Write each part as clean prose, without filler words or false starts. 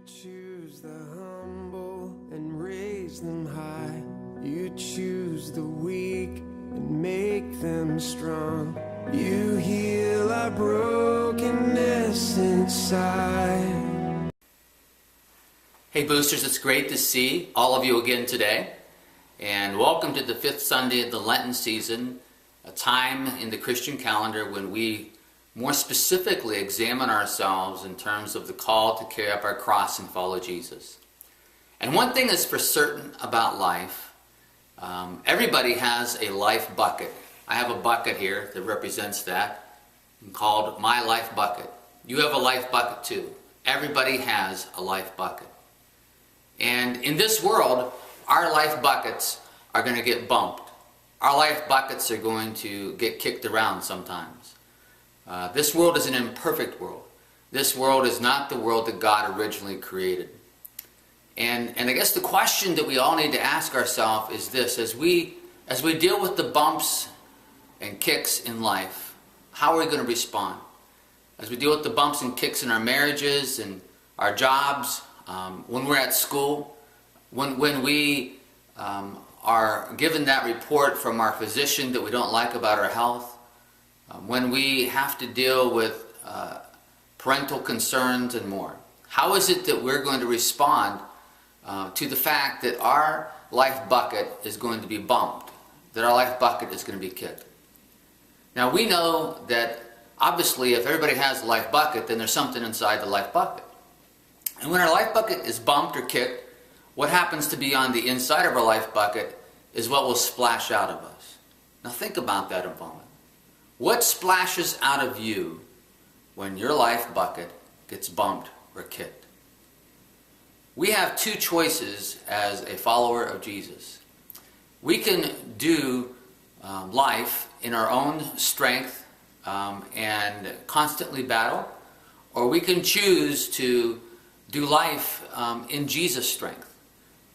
choose the humble and raise them high. You choose the weak and make them strong. You heal our brokenness inside. Hey Boosters, it's great to see all of you again today. And welcome to the fifth Sunday of the Lenten season, a time in the Christian calendar when we more specifically examine ourselves in terms of the call to carry up our cross and follow Jesus. And one thing is for certain about life, everybody has a life bucket. I have a bucket here that represents that, called my life bucket. You have a life bucket too. Everybody has a life bucket. And in this world, our life buckets are going to get bumped. Our life buckets are going to get kicked around sometimes. This world is an imperfect world. This world is not the world that God originally created. And I guess the question that we all need to ask ourselves is this: as we deal with the bumps and kicks in life, how are we going to respond? As we deal with the bumps and kicks in our marriages and our jobs, when we're at school, when we are given that report from our physician that we don't like about our health, when we have to deal with parental concerns and more. How is it that we're going to respond to the fact that our life bucket is going to be bumped, that our life bucket is going to be kicked? Now we know that obviously if everybody has a life bucket, then there's something inside the life bucket. And when our life bucket is bumped or kicked, what happens to be on the inside of our life bucket is what will splash out of us. Now think about that a moment. What splashes out of you when your life bucket gets bumped or kicked? We have two choices as a follower of Jesus. We can do life in our own strength and constantly battle, or we can choose to do life in Jesus' strength.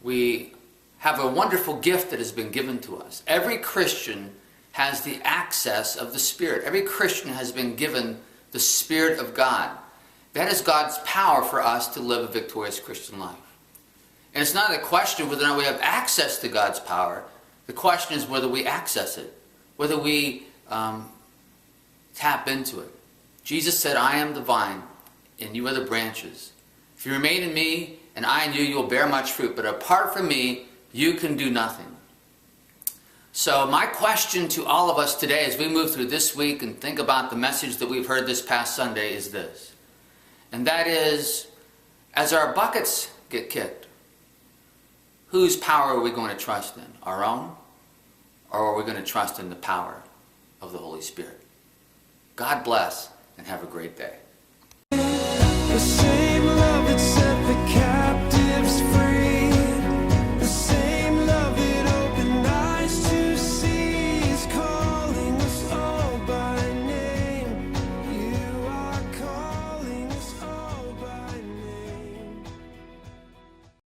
We have a wonderful gift that has been given to us. Every Christian has the access of the Spirit. Every Christian has been given the Spirit of God. That is God's power for us to live a victorious Christian life. And it's not a question of whether or not we have access to God's power. The question is whether we access it, whether we tap into it. Jesus said, "I am the vine, and you are the branches. If you remain in me, and I in you, you will bear much fruit. But apart from me, you can do nothing." So my question to all of us today as we move through this week and think about the message that we've heard this past Sunday is this. And that is, as our buckets get kicked, whose power are we going to trust in? Our own? Or are we going to trust in the power of the Holy Spirit? God bless and have a great day. The same love that